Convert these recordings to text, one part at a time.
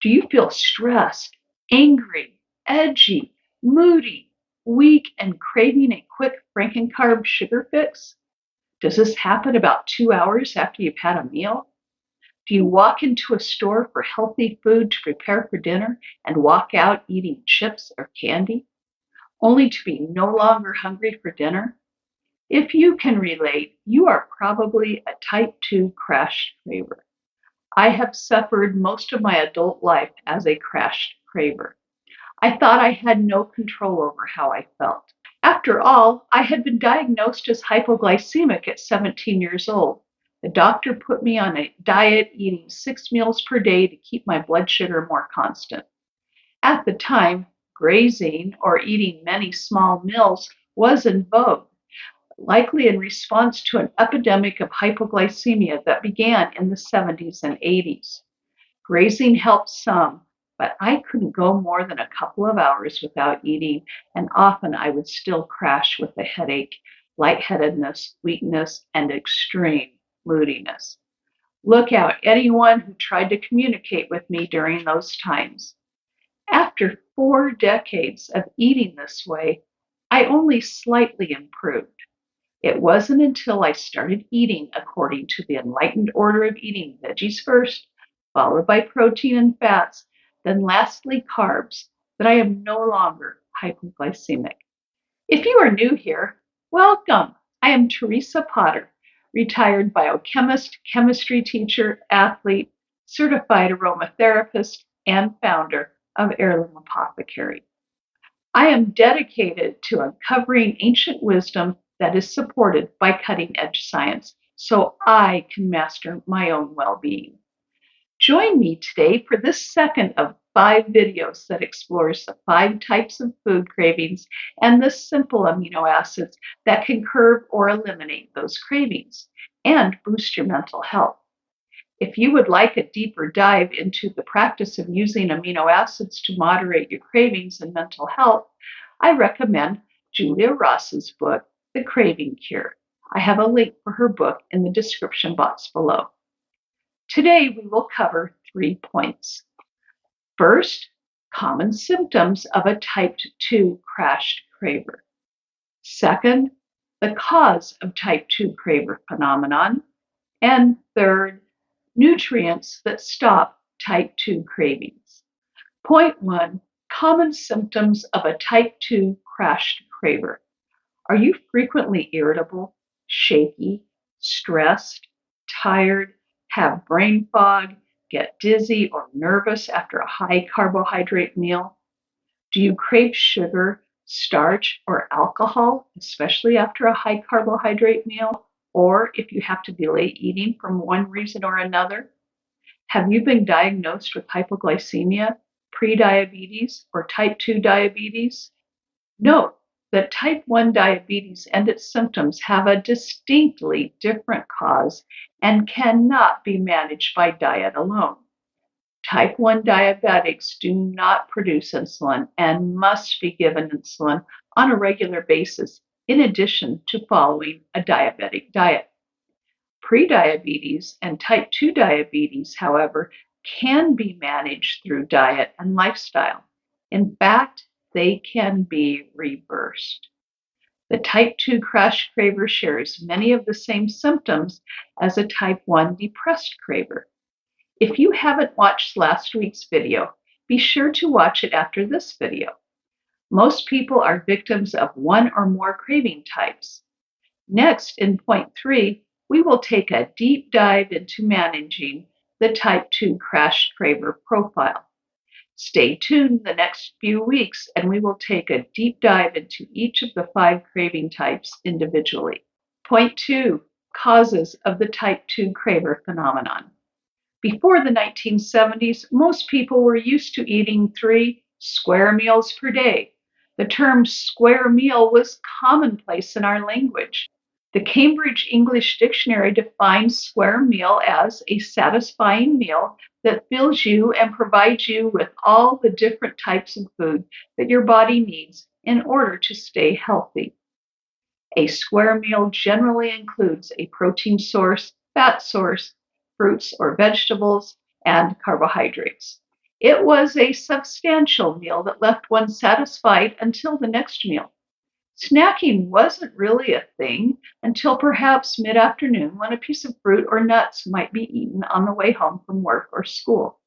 Do you feel stressed, angry, edgy, moody, weak, and craving a quick Frankencarb sugar fix? Does this happen about 2 hours after you've had a meal? Do you walk into a store for healthy food to prepare for dinner and walk out eating chips or candy, only to be no longer hungry for dinner? If you can relate, you are probably a type 2 crash craver. I have suffered most of my adult life as a crash craver. I thought I had no control over how I felt. After all, I had been diagnosed as hypoglycemic at 17 years old. The doctor put me on a diet eating 6 meals per day to keep my blood sugar more constant. At the time, grazing or eating many small meals was in vogue, likely in response to an epidemic of hypoglycemia that began in the 70s and 80s. Grazing helped some, but I couldn't go more than a couple of hours without eating, and often I would still crash with a headache, lightheadedness, weakness, and extreme moodiness. Look out, anyone who tried to communicate with me during those times. After 4 decades of eating this way, I only slightly improved. It wasn't until I started eating according to the enlightened order of eating veggies first, followed by protein and fats, then lastly carbs, that I am no longer hypoglycemic. If you are new here, welcome. I am Teresa Potter, retired biochemist, chemistry teacher, athlete, certified aromatherapist, and founder of Heirloom Apothecary. I am dedicated to uncovering ancient wisdom that is supported by cutting-edge science so I can master my own well-being. Join me today for this second of 5 videos that explores the 5 types of food cravings and the simple amino acids that can curb or eliminate those cravings and boost your mental health. If you would like a deeper dive into the practice of using amino acids to moderate your cravings and mental health, I recommend Julia Ross's book, The Craving Cure. I have a link for her book in the description box below. Today, we will cover 3 points. First, common symptoms of a type 2 crash craver. Second, the cause of type 2 craver phenomenon. And third, nutrients that stop type 2 cravings. Point 1, common symptoms of a type 2 crash craver. Are you frequently irritable, shaky, stressed, tired, have brain fog, get dizzy or nervous after a high carbohydrate meal? Do you crave sugar, starch, or alcohol, especially after a high carbohydrate meal, or if you have to delay eating for one reason or another? Have you been diagnosed with hypoglycemia, prediabetes, or type 2 diabetes? Note that type 1 diabetes and its symptoms have a distinctly different cause and cannot be managed by diet alone. Type 1 diabetics do not produce insulin and must be given insulin on a regular basis in addition to following a diabetic diet. Prediabetes and type 2 diabetes, however, can be managed through diet and lifestyle. In fact, they can be reversed. The type 2 crash craver shares many of the same symptoms as a type 1 depressed craver. If you haven't watched last week's video, be sure to watch it after this video. Most people are victims of one or more craving types. Next, in point 3, we will take a deep dive into managing the type 2 crash craver profile. Stay tuned the next few weeks and we will take a deep dive into each of the 5 craving types individually. Point 2, causes of the type 2 craver phenomenon. Before the 1970s, most people were used to eating 3 square meals per day. The term square meal was commonplace in our language. The Cambridge English Dictionary defines square meal as a satisfying meal that fills you and provides you with all the different types of food that your body needs in order to stay healthy. A square meal generally includes a protein source, fat source, fruits or vegetables, and carbohydrates. It was a substantial meal that left one satisfied until the next meal. Snacking wasn't really a thing until perhaps mid afternoon when a piece of fruit or nuts might be eaten on the way home from work or school.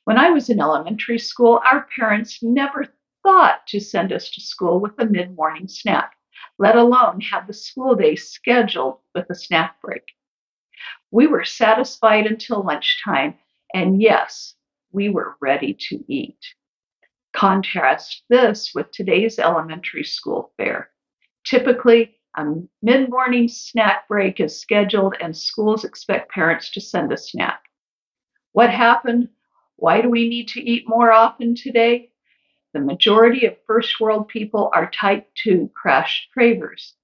When I was in elementary school, our parents never thought to send us to school with a mid morning snack, let alone have the school day scheduled with a snack break. We were satisfied until lunchtime, and yes, we were ready to eat. Contrast this with today's elementary school fare. Typically, a mid morning snack break is scheduled, and schools expect parents to send a snack. What happened? Why do we need to eat more often today? The majority of first world people are type 2 crash cravers.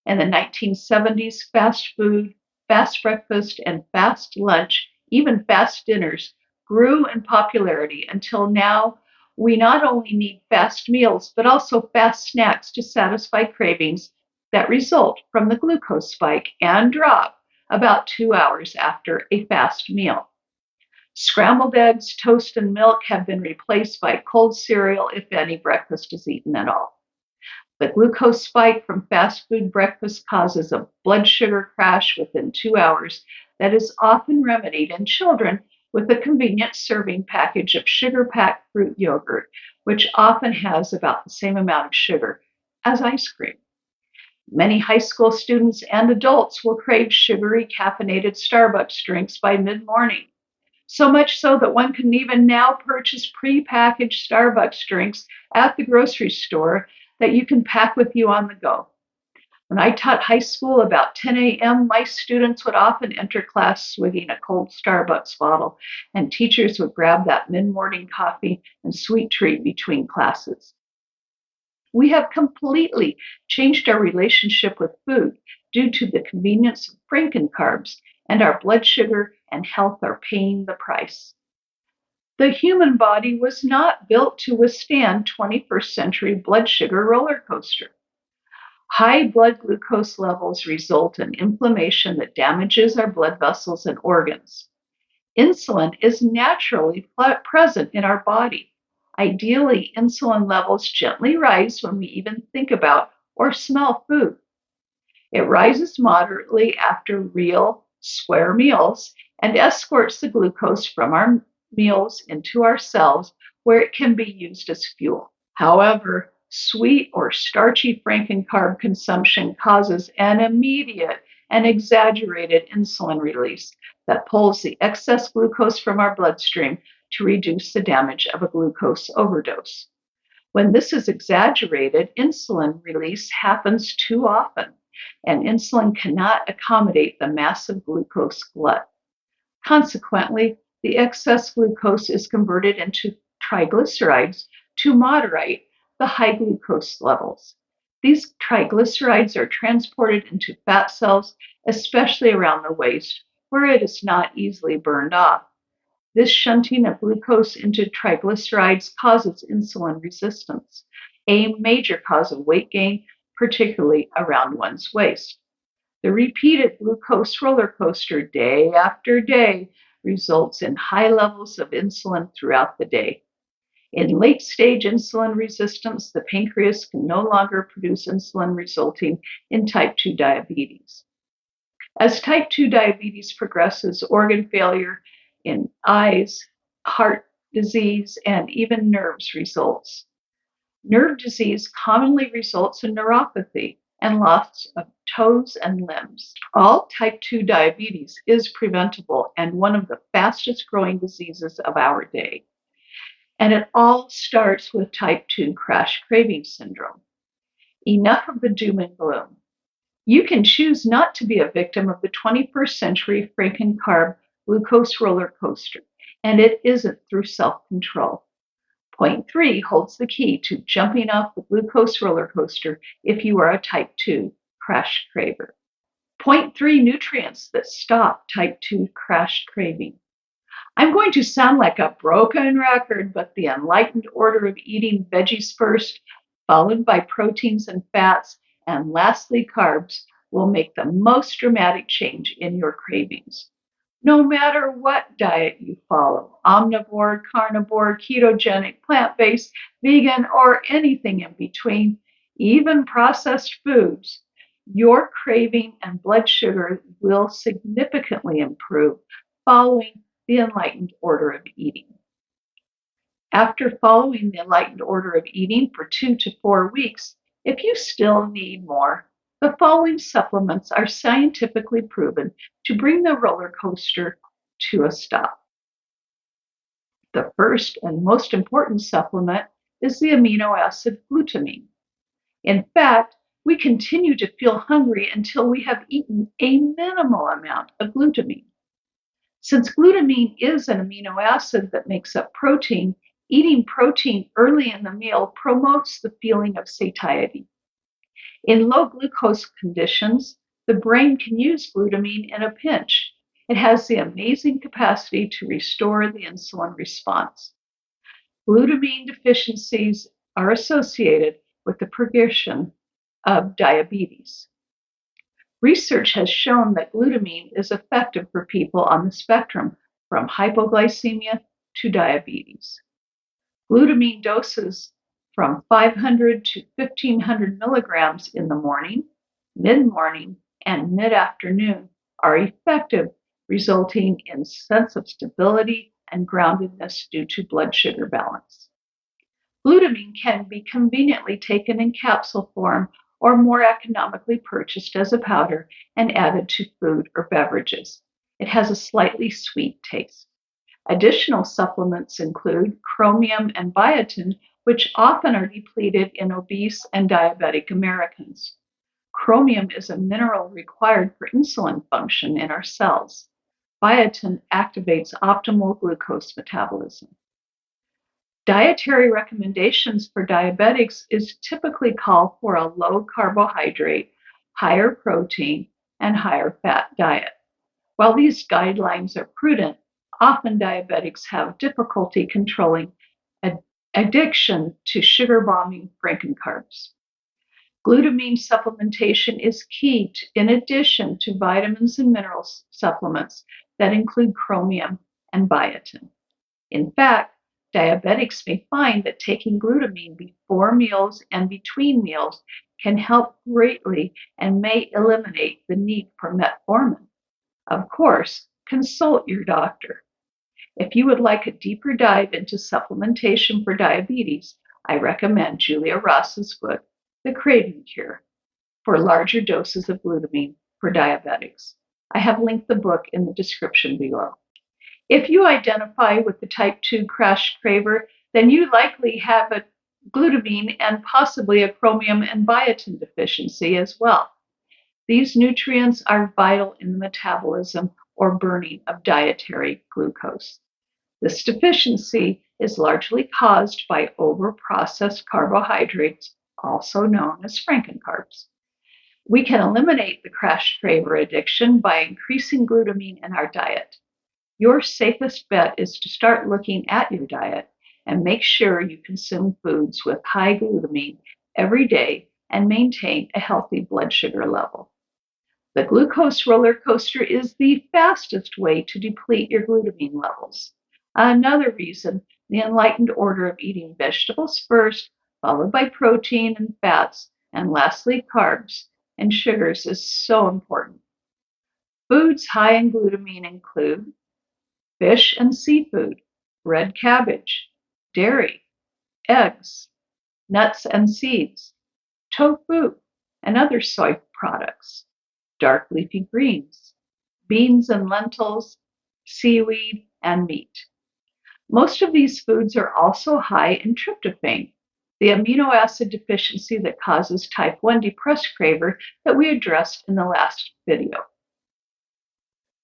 In the 1970s, fast food, fast breakfast, and fast lunch, even fast dinners, grew in popularity until now we not only need fast meals, but also fast snacks to satisfy cravings that result from the glucose spike and drop about 2 hours after a fast meal. Scrambled eggs, toast, and milk have been replaced by cold cereal if any breakfast is eaten at all. The glucose spike from fast food breakfast causes a blood sugar crash within 2 hours that is often remedied in children with a convenient serving package of sugar-packed fruit yogurt, which often has about the same amount of sugar as ice cream. Many high school students and adults will crave sugary caffeinated Starbucks drinks by mid-morning. So much so that one can even now purchase pre-packaged Starbucks drinks at the grocery store that you can pack with you on the go. When I taught high school about 10 a.m., my students would often enter class swigging a cold Starbucks bottle, and teachers would grab that mid-morning coffee and sweet treat between classes. We have completely changed our relationship with food due to the convenience of Frankencarbs, and our blood sugar and health are paying the price. The human body was not built to withstand 21st century blood sugar roller coaster. High blood glucose levels result in inflammation that damages our blood vessels and organs. Insulin is naturally present in our body. Ideally, insulin levels gently rise when we even think about or smell food. It rises moderately after real, square meals and escorts the glucose from our meals into our cells where it can be used as fuel. However, sweet or starchy Frankencarb consumption causes an immediate and exaggerated insulin release that pulls the excess glucose from our bloodstream to reduce the damage of a glucose overdose. When this is exaggerated, insulin release happens too often, and insulin cannot accommodate the massive glucose glut. Consequently, the excess glucose is converted into triglycerides to moderate the high glucose levels. These triglycerides are transported into fat cells, especially around the waist, where it is not easily burned off. This shunting of glucose into triglycerides causes insulin resistance, a major cause of weight gain, particularly around one's waist. The repeated glucose roller coaster day after day results in high levels of insulin throughout the day. In late stage insulin resistance, the pancreas can no longer produce insulin, resulting in type 2 diabetes. As type 2 diabetes progresses, organ failure in eyes, heart disease, and even nerves results. Nerve disease commonly results in neuropathy and loss of toes and limbs. All type 2 diabetes is preventable and one of the fastest growing diseases of our day. And it all starts with type 2 crash craving syndrome. Enough of the doom and gloom. You can choose not to be a victim of the 21st century Frankencarb glucose roller coaster, and it isn't through self-control. Point 3 holds the key to jumping off the glucose roller coaster if you are a type 2 crash craver. Point 3 nutrients that stop type 2 crash craving. I'm going to sound like a broken record, but the enlightened order of eating veggies first, followed by proteins and fats, and lastly carbs, will make the most dramatic change in your cravings. No matter what diet you follow, omnivore, carnivore, ketogenic, plant-based, vegan, or anything in between, even processed foods, your craving and blood sugar will significantly improve following the enlightened order of eating. After following the enlightened order of eating for 2 to 4 weeks, if you still need more, the following supplements are scientifically proven to bring the roller coaster to a stop. The first and most important supplement is the amino acid glutamine. In fact, we continue to feel hungry until we have eaten a minimal amount of glutamine. Since glutamine is an amino acid that makes up protein, eating protein early in the meal promotes the feeling of satiety. In low glucose conditions, the brain can use glutamine in a pinch. It has the amazing capacity to restore the insulin response. Glutamine deficiencies are associated with the progression of diabetes. Research has shown that glutamine is effective for people on the spectrum from hypoglycemia to diabetes. Glutamine doses from 500 to 1500 milligrams in the morning, mid-morning, and mid-afternoon are effective, resulting in sense of stability and groundedness due to blood sugar balance. Glutamine can be conveniently taken in capsule form or more economically purchased as a powder and added to food or beverages. It has a slightly sweet taste. Additional supplements include chromium and biotin, which often are depleted in obese and diabetic Americans. Chromium is a mineral required for insulin function in our cells. Biotin activates optimal glucose metabolism. Dietary recommendations for diabetics is typically call for a low carbohydrate, higher protein, and higher fat diet. While these guidelines are prudent, often diabetics have difficulty controlling addiction to sugar bombing frankencarbs. Glutamine supplementation is key in addition to vitamins and mineral supplements that include chromium and biotin. In fact, diabetics may find that taking glutamine before meals and between meals can help greatly and may eliminate the need for metformin. Of course, consult your doctor. If you would like a deeper dive into supplementation for diabetes, I recommend Julia Ross's book, The Craving Cure, for larger doses of glutamine for diabetics. I have linked the book in the description below. If you identify with the type 2 crash craver, then you likely have a glutamine and possibly a chromium and biotin deficiency as well. These nutrients are vital in the metabolism or burning of dietary glucose. This deficiency is largely caused by overprocessed carbohydrates, also known as frankencarbs. We can eliminate the crash craver addiction by increasing glutamine in our diet. Your safest bet is to start looking at your diet and make sure you consume foods with high glutamine every day and maintain a healthy blood sugar level. The glucose roller coaster is the fastest way to deplete your glutamine levels. Another reason the enlightened order of eating vegetables first, followed by protein and fats, and lastly carbs and sugars is so important. Foods high in glutamine include fish and seafood, red cabbage, dairy, eggs, nuts and seeds, tofu, and other soy products, dark leafy greens, beans and lentils, seaweed, and meat. Most of these foods are also high in tryptophan, the amino acid deficiency that causes type 1 depressed craver that we addressed in the last video.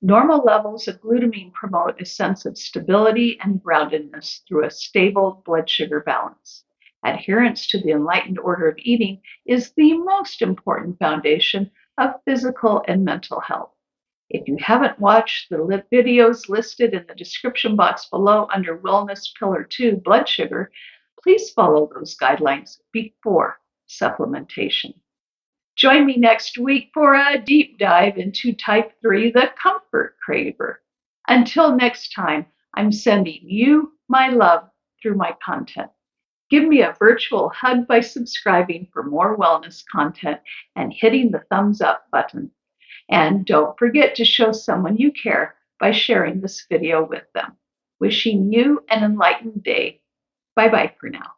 Normal levels of glutamine promote a sense of stability and groundedness through a stable blood sugar balance. Adherence to the enlightened order of eating is the most important foundation of physical and mental health. If you haven't watched the videos listed in the description box below under Wellness Pillar 2 blood sugar, please follow those guidelines before supplementation. Join me next week for a deep dive into type 3, the comfort craver. Until next time, I'm sending you my love through my content. Give me a virtual hug by subscribing for more wellness content and hitting the thumbs up button. And don't forget to show someone you care by sharing this video with them. Wishing you an enlightened day. Bye bye for now.